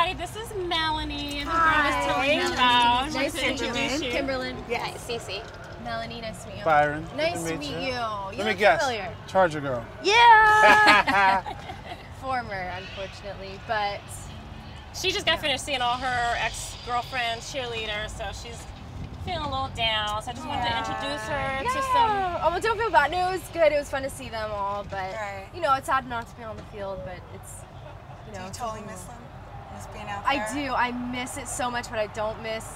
everybody. This is Melanie, who Greg was telling you about. Nice to introduce you. Kimberlyn. Yes. Cece. Melanie, nice to meet you. Byron. Nice to meet you. Let me guess. Familiar. Charger girl. Yeah. Former, unfortunately, but She just got finished seeing all her ex-girlfriends, cheerleaders, so she's feeling a little down. So I just wanted to introduce her to some. Oh, well, don't feel bad. No, it was good. It was fun to see them all, but Right. it's sad not to be on the field, but it's Do you totally miss them? Miss being out I there? do. I miss it so much, but I don't miss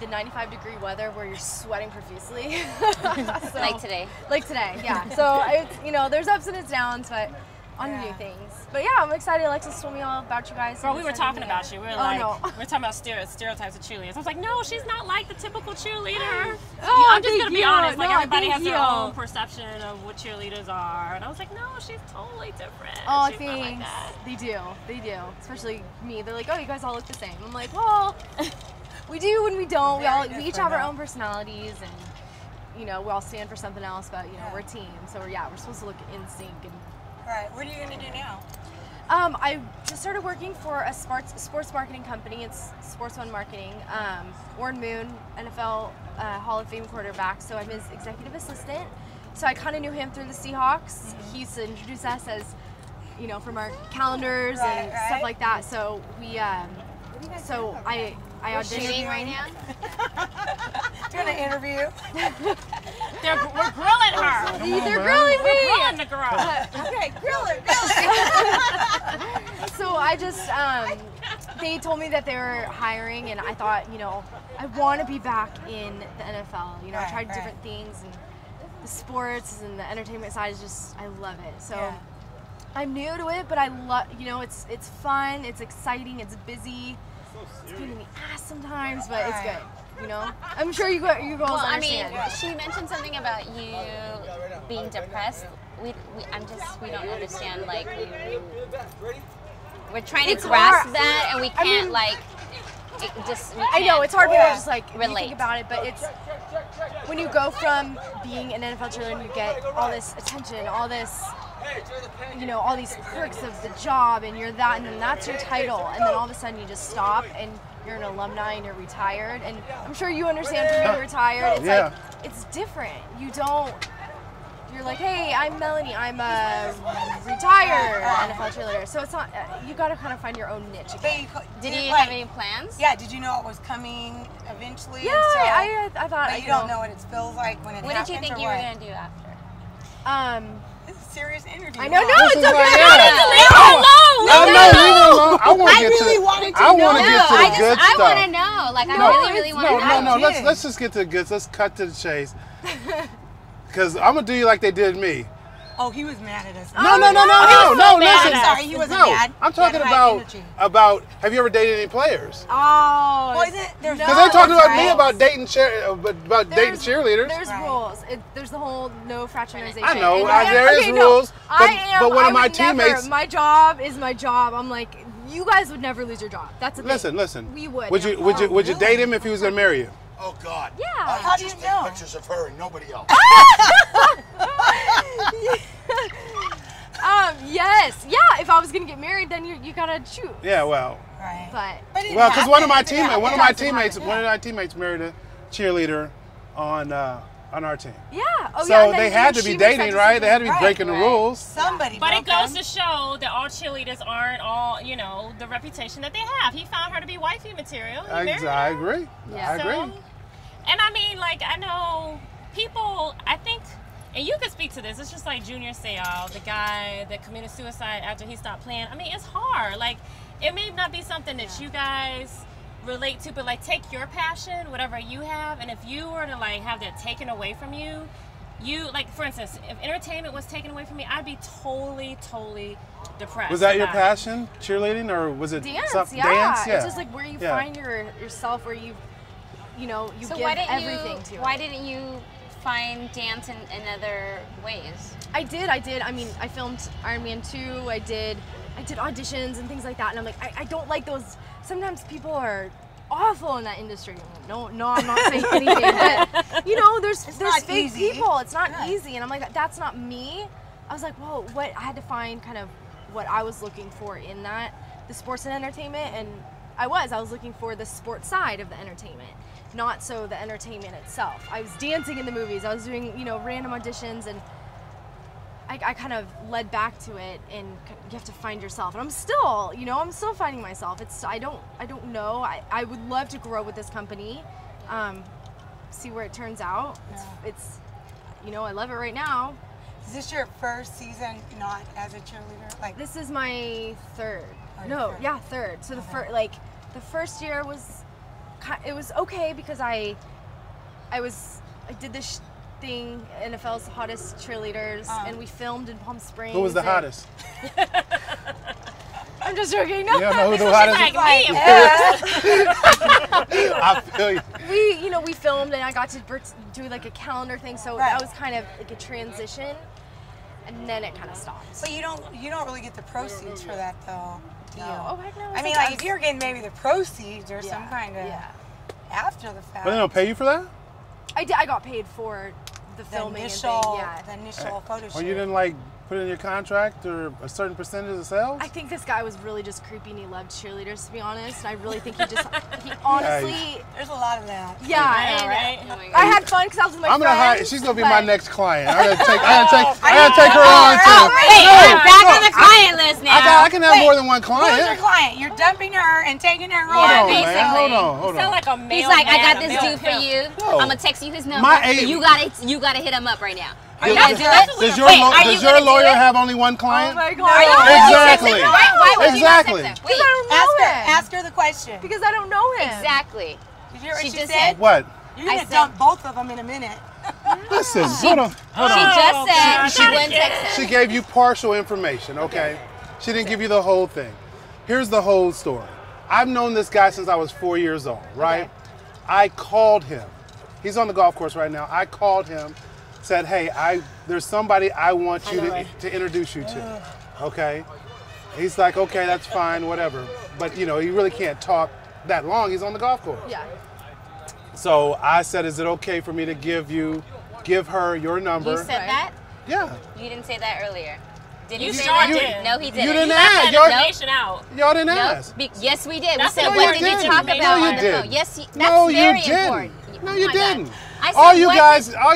the 95-degree weather where you're sweating profusely. So, Like today. Like today, yeah. So it's there's ups and downs, but on to new things. But yeah, I'm excited. Alexis told me all about you guys. Girl, we were talking about you. We were no. we were talking about stereotypes of cheerleaders. I was like, no, she's not like the typical cheerleader. Oh, I'm just gonna be honest. Like everybody has their you. own perception of what cheerleaders are, and I was like, no, she's totally different. Oh, she's not like thanks. that. They do. Especially me. They're like, oh, you guys all look the same. I'm like, well, we do and we don't. We each have our own personalities, and we all stand for something else. But we're a team, so we're supposed to look in sync. And Right. What are you going to do now? I just started working for a sports marketing company. It's Sports One Marketing. Warren Moon, NFL Hall of Fame quarterback. So I'm his executive assistant. So I kind of knew him through the Seahawks. He used to introduce us as, from our calendars and stuff like that. So we, so I auditioned right now? Doing an interview. We're grilling her. They're grilling me. We're grilling the girl. Okay, grill it. So I just, they told me that they were hiring, and I thought, I want to be back in the NFL. I tried different things, and the sports and the entertainment side is just, I love it. So I'm new to it, but I love, it's fun, it's exciting, it's busy. It's a pain in the ass sometimes, but it's good. I'm sure you girls understand. She mentioned something about you being depressed. We don't understand. Like, we're trying to grasp that, and we can't I know it's hard to just relate. think about it, but it's when you go from being an NFL cheerleader and you get all this attention, all this, all these perks of the job, and you're that, and then that's your title, and then all of a sudden you just stop and you're an alumni and you're retired, and I'm sure you understand from being retired. It's it's different. You're like, hey, I'm Melanie. I'm a retired NFL cheerleader. So it's not. You got to kind of find your own niche again. Did you have any plans? Yeah. Did you know it was coming eventually? Yeah, and so, I thought. But you don't know what it feels like when it happens. What did you think you were gonna do after? This is a serious interview. I know. No, it's okay. I want to get to the good stuff. I want to know. Like, I really want to know. No. Let's just get to the goods. Let's cut to the chase. Because I'm gonna do you like they did me. Oh, he was mad at us. No. Listen. I'm sorry, he wasn't mad. I'm talking about. Have you ever dated any players? Oh. Well, there's Because they're talking about me about dating dating cheerleaders. There's rules. There's the whole no fraternization. I know there is rules. But one of my teammates. My job is my job. I'm like, you guys would never lose your job. That's the thing. Listen. We would. Would you date him if he was gonna marry you? Oh God. Yeah. How do you know? Pictures of her and nobody else. Yes. Yeah. If I was gonna get married, then you gotta choose. Yeah. Well. Right. But Because one of my teammates married a cheerleader on our team. Yeah. Oh, So yeah. they had to be dating, right? They had to be breaking the rules. Somebody. But it broke goes them. to show that all cheerleaders aren't all, the reputation that they have. He found her to be wifey material. He married her. I agree. Yeah. I agree. And I mean, I know people, I think, and you could speak to this, it's just like Junior Seau, the guy that committed suicide after he stopped playing. I mean, it's hard. It may not be something that you guys relate to, but take your passion, whatever you have, and if you were to have that taken away from you, for instance, if entertainment was taken away from me, I'd be totally depressed. Was that your passion, cheerleading, or was it dance? something? Yeah. Dance? Yeah. It's just where you find yourself, where you So give everything to it. Why didn't you find dance in other ways? I did. I mean, I filmed Iron Man 2. I did auditions and things like that, and I'm like, I don't like those. Sometimes people are awful in that industry. No, I'm not saying anything, but there's fake people. It's not easy, and I'm like, that's not me. I was like, whoa, what? I had to find kind of what I was looking for in that, the sports and entertainment, and I was looking for the sports side of the entertainment, not so the entertainment itself. I was dancing in the movies. I was doing, you know, random auditions, and I kind of led back to it, and you have to find yourself. And I'm still, you know, I'm still finding myself. I don't know. I would love to grow with this company, see where it turns out. It's, you know, I love it right now. Is this your first season not as a cheerleader? Like, This is my third. Third. So the first year was, it was okay because I did this thing, NFL's hottest cheerleaders, and we filmed in Palm Springs. Who was the hottest? I'm just joking. No. You don't know who the hottest Like me, I feel you. We filmed, and I got to do like a calendar thing, so that was kind of like a transition, and then it kind of stopped. but you don't really get the proceeds for that though. Do you? Oh, heck no. I mean, like if you're getting maybe the proceeds or some kind of after the fact. But they don't pay you for that? I got paid for the the filming initial, and thing. the initial photo shoot. Or you didn't like put in your contract or a certain percentage of sales? I think this guy was really just creepy, and he loved cheerleaders, to be honest. And I really think he honestly, There's a lot of that. yeah. I know, And right? I had fun because I was with my I'm gonna friends. hire. She's gonna be my but- next client. I gotta take her on too. Oh, wait, I'm back no, on the client list now. I can have Wait, more than one Who's your client. client? You're dumping her and taking her Hold on, on. man. basically. Hold You sound on. like a male. He's like, I got man, a this male dude for pimp. you. No. I'm gonna text you his number. My So age- you gotta hit him up right now. Are you Does- gonna do it? Does your, Wait, lo- are you does your gonna do lawyer it? have only one Oh client? my Are you god! gonna Exactly. text him? Why would you Exactly. not text him? Because I don't know Ask her. him. Ask her the question. Because I don't know him. Exactly. Did you hear what She she just said? said- What? You're gonna I said- dump both of them in a minute. Listen, hold on. She just said God. she wouldn't text him. She gave you partial information, okay? She didn't give you the whole thing. Here's the whole story. I've known this guy since I was 4 years old, right? I called him. He's on the golf course right now. I called him, said, hey, there's somebody I want you to introduce you to, okay? He's like, okay, that's fine, whatever. But, you know, he really can't talk that long. He's on the golf course. Yeah. So I said, is it okay for me to give her your number? You said that? Yeah. You didn't say that earlier. Did You you say sure that? did. No, he didn't. You didn't Left ask. that Y'all, information out. y'all didn't No, ask. yes, we did. That's we said, no, what you did you didn't. talk No, about you on the didn't. phone? Yes, that's No, you very didn't. important. No, Oh you my God. didn't. I said, All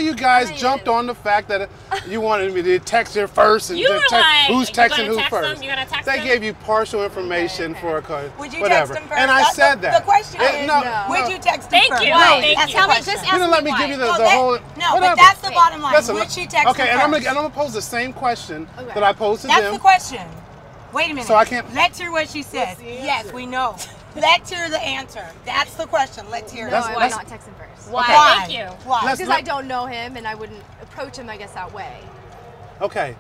you what guys did- jumped on the fact that you wanted me to text her first and You to were text like, who's you texting gonna who text first. them? You gonna text they them? gave you partial information for a code. Would you whatever. text him first? And I said that. The question is, no. would you text him Thank first? you. Why? Thank you. Tell me, just ask You didn't let me why. give you the Well, whole. No, but whatever. that's the bottom line. Listen, Would she text okay, him and I'm first? gonna pose the same question Okay. that I posed to That's them. the question. Wait a minute. So I can't- Let's hear what she says. Yes, we know. Let's hear the answer. That's the question. Let's hear No, it. I would let's- not text him first. Why? Why? Thank you. Why? Let's- Because I don't know him, and I wouldn't approach him, I guess, that way. Okay,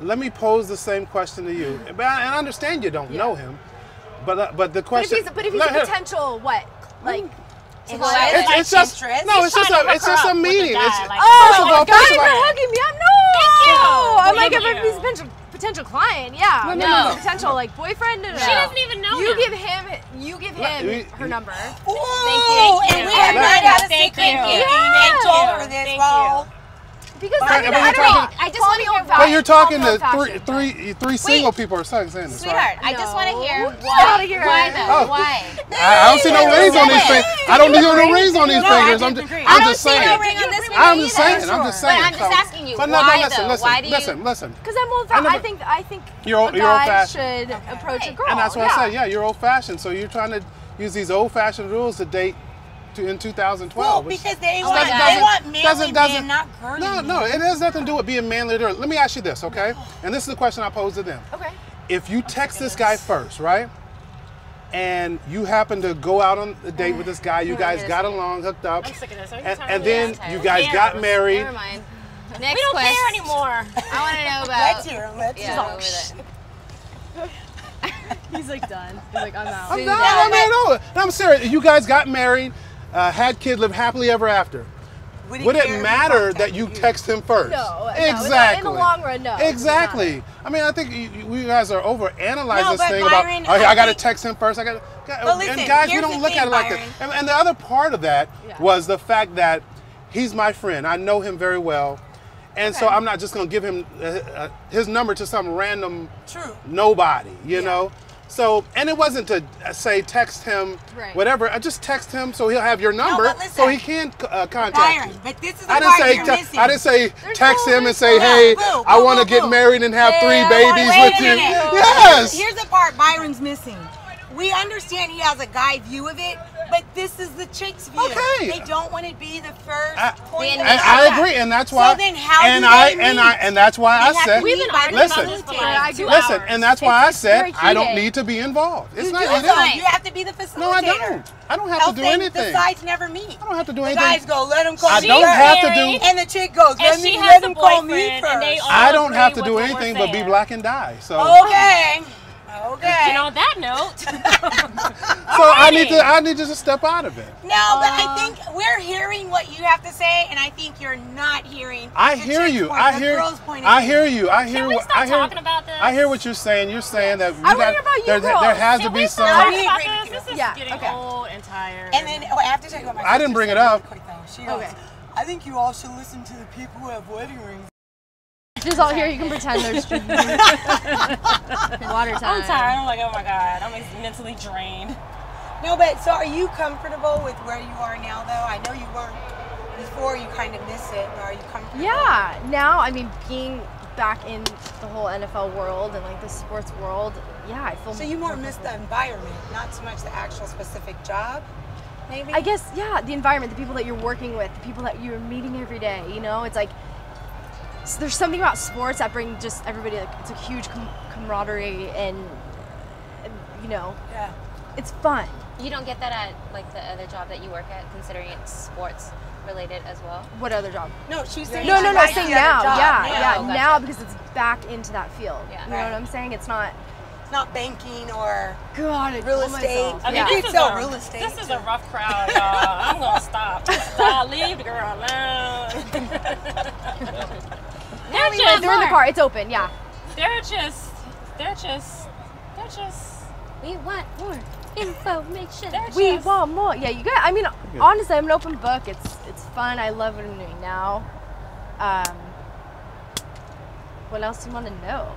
let me pose the same question to you. And I understand you don't know him, but the But question. if he's Let a her- potential, what? Like, It's Well, like- it's- It's just interest. no. It's He's just trying to it's hook her just a up with the meeting. guy, It's, like, first of oh, all, guys first of are all, hooking me up. No, you. I'm like, Thank if he's you. a potential client, yeah. No, But no, if no. he's a potential like boyfriend. No. She doesn't even know You him. give him you- her number. Ooh, Thank and you. we have not Thank had a Thank secret you. meeting. Yeah. They told her this. Thank Well, Because But I don't you're know. talking- I just Call wanna me hear old why. but you're talking Call me to old-fashioned. three single people are saying this, Sweetheart, right? I just want to hear No. why. Outta here. Why though? Oh. Why? I don't see no rings on these fingers. I don't see no rings on these No, I fingers. didn't agree. I I'm don't just see saying. no ring on this finger I'm just either. saying. I'm just saying. But I'm just asking you, But no, why listen, though? listen, Why do you? listen. Because I'm old I fashioned. never- I think You're a old guy fashioned. should approach a Right. girl. And that's what yeah. I said. Yeah, you're old fashioned. So you're trying to use these old fashioned rules to date in 2012. well, which because they Oh my want, God. they want manly doesn't- men, not girly No, men. no, it has nothing to do with being manly or girly. Let me ask you this, okay? And this is the question I posed to them. Okay. If you text this guy first, right? And you happen to go out on a date with this guy, you guys got along, hooked up, I'm sick of this. Are you and, tired and of then this? you guys got married. Never mind. Next We don't question. care anymore. I want to know about. Let's hear it. Let's hear Yeah, it. over there. He's like done. He's like, I'm out. I'm not, I mean, no, I'm serious. You guys got married, had kids, lived happily ever after. Would Would care it if he matter that contacted you text him first? No, exactly. in the long run, no, it doesn't Exactly. matter. I mean, I think you guys are overanalyzing No, this but thing Byron, about. Oh, I I got to think- text him first. listen, And guys, we here's don't the look thing, at it like Byron. that. And the other part of that Yeah. was the fact that he's my friend. I know him very well, and so I'm not just going to give him his number to some random True. nobody. You know. So, and it wasn't to say text him, Right. whatever. I just text him so he'll have your number, but listen, so he can contact Byron, you. but this is the I part you're missing. I didn't say text no him and say, boo, hey, boo, I want to boo, get boo. married and have 3 Yeah, babies wait with a you. minute. Yes. Here's the part Byron's missing. We understand he has a guy view of it, but this is the chick's view. Okay. They don't want to be the first point And of And I contact. agree, and that's why. So then how and do I they and meet? I and that's why I They have said. to We've been meet by arguing about Listen, this for I like 2 agree. Listen, hours. and that's why I said very I don't heated. need to be involved. It's You not. do It though. is. You have to be the facilitator. No, I don't. I don't have Else to do then anything. The sides never meet. I don't have to do The anything. guys go, let him call I me don't first. have to do. married. And the chick goes, And let she me has let a him call me boyfriend, and they first. all I don't have to agree do with what anything we're but be saying. black and die. So, Okay. Okay. And on that note, so I need to just step out of it. No, but I think we're hearing what you have to say, and I think you're not hearing. I the hear chick's you. point, I the hear. girl's point of I view. hear you. I hear can we what stop I hear. talking about this? I hear what you're saying. You're saying that I wanna hear about you there girls. has to Can be we some. stop talking We about agree with this? This is Yeah, getting okay. old and tired. And then I have to tell you what my I didn't sister bring it said really up. quick, though. She goes, Okay. I think you all should listen to the people who have wedding rings. Just all here, you can pretend there's water time. I'm tired. I'm like, oh my god, I'm mentally drained. No, but so are you comfortable with where you are now, though? I know you weren't before. You kind of miss it, but are you comfortable? Yeah, now, I mean, being back in the whole NFL world and like the sports world, yeah, I feel So you more miss the environment, not so much the actual specific job, maybe? I guess, yeah, the environment, the people that you're working with, the people that you're meeting every day, you know? It's like, there's something about sports that bring just everybody, like, it's a huge camaraderie and, you know, Yeah. it's fun. You don't get that at like the other job that you work at, considering it's sports related as well. What other job? No, she's saying No, she no, likes saying the other now, job. yeah, Yeah. yeah, Oh, gotcha. now because it's back into that field. Yeah. You know what I'm saying? It's not, It's not banking or God, I real told estate. myself. Okay, Yeah. this You is sell a real estate, This is too. a rough crowd, y'all. I'm gonna stop. Stop. Leave the girl alone. They're just. They're in the car, it's open, yeah. They're just. We want more information. They're We just. want more. Yeah, you got. I mean, honestly, I'm an open book. It's fun. I love what I'm doing now. What else do you want to know?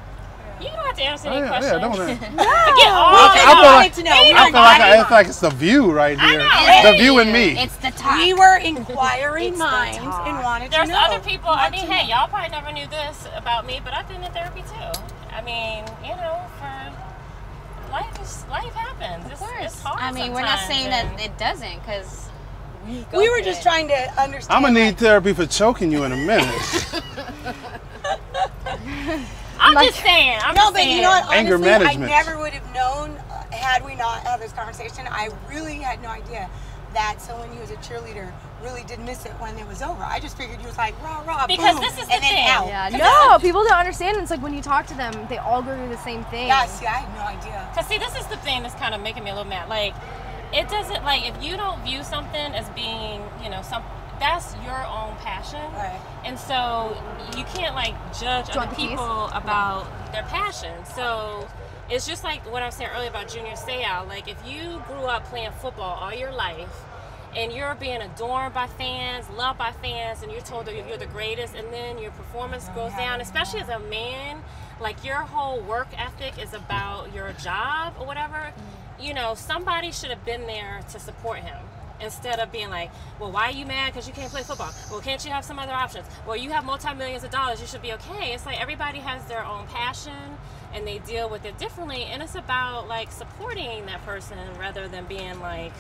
You don't have to answer Oh, any yeah, questions. don't wanna- Forget all I that. wanted to know. We I were feel like it's the view right here. know. The view and me. It's the top. We were inquiring It's the minds talk. and wanted There's to know. other people. I Want mean, to hey, know. y'all probably never knew this about me, but I've been in therapy too. I mean, you know, for life happens. Of course. It's hard. I mean, we're not sometimes, saying and- that it doesn't, because We were just trying to understand. I'm gonna need therapy for choking you in a minute. I'm just saying. I'm No, just but saying. you know what? Anger Honestly, management. I never would have known had we not had this conversation. I really had no idea that someone who was a cheerleader really did miss it when it was over. I just figured you was like rah rah Because boom, this is the and then thing. out. Yeah, no, people don't understand. It's like when you talk to them, they all go through the same thing. Yeah, see, I had no idea. Cause see, this is the thing that's kind of making me a little mad. Like, it doesn't like if you don't view something as being, you know, that's your own passion, Right. and so you can't like judge Do you want other the keys? people about their passion. So it's just like what I was saying earlier about Junior Seau. Like, if you grew up playing football all your life, and you're being adorned by fans, loved by fans, and you're told that you're the greatest, and then your performance goes down, especially as a man, like your whole work ethic is about your job or whatever, you know, somebody should have been there to support him. Instead of being like, well, why are you mad because you can't play football? Well, can't you have some other options? Well, you have multi-millions of dollars, you should be okay. It's like everybody has their own passion and they deal with it differently, and it's about like supporting that person rather than being like,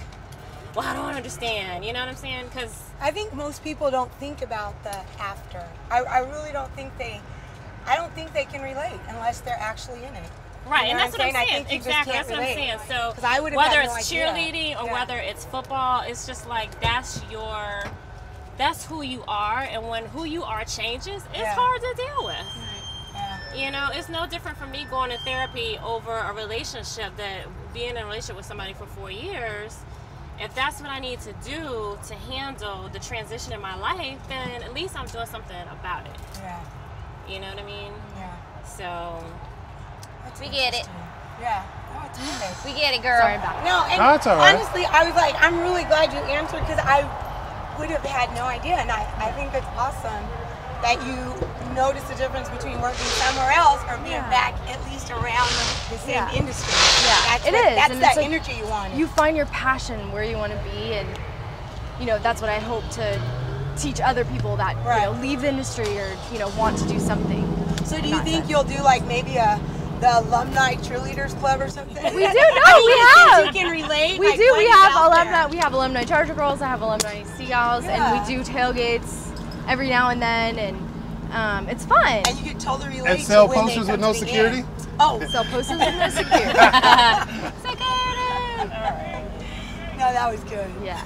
well, I don't understand. You know what I'm saying? Because I think most people don't think about the after. I really don't think I don't think they can relate unless they're actually in it. right, You and know that's what I'm I saying. think you just Exactly, can't that's what I'm relate. saying. So 'Cause I would have whether had no it's idea. cheerleading or Yeah. whether it's football, it's just like that's who you are, and when who you are changes, it's Yeah. hard to deal with. Yeah. You know, it's no different from me going to therapy over a relationship, that being in a relationship with somebody for 4 years. If that's what I need to do to handle the transition in my life, then at least I'm doing something about it. Yeah. You know what I mean? Yeah. So, That's We get it. interesting. Yeah. Oh, it's okay. we get it, girl. Sorry about that. No, and No, it's all right. honestly, I was like, I'm really glad you answered because I would have had no idea. And I think it's awesome that you notice the difference between working somewhere else or being back at least just around the same Yeah. industry. Yeah, That's it what, is, That's and that it's like energy you want. you find your passion where you want to be, and you know that's what I hope to teach other people that you know Right. leave the industry or you know want to do something. So do in you that think sense. you'll do like maybe the alumni cheerleaders club or something? We do. No, we have. You can relate. We like, do. what We is have out alumni. there? We have alumni Charger Girls. I have alumni Seagulls, Yeah. and we do tailgates every now and then, and it's fun. And you can totally relate. And sell to when they posters come with no to the security? game. Oh, Sell posters with no security. Security. All right. no, that was good. Yeah.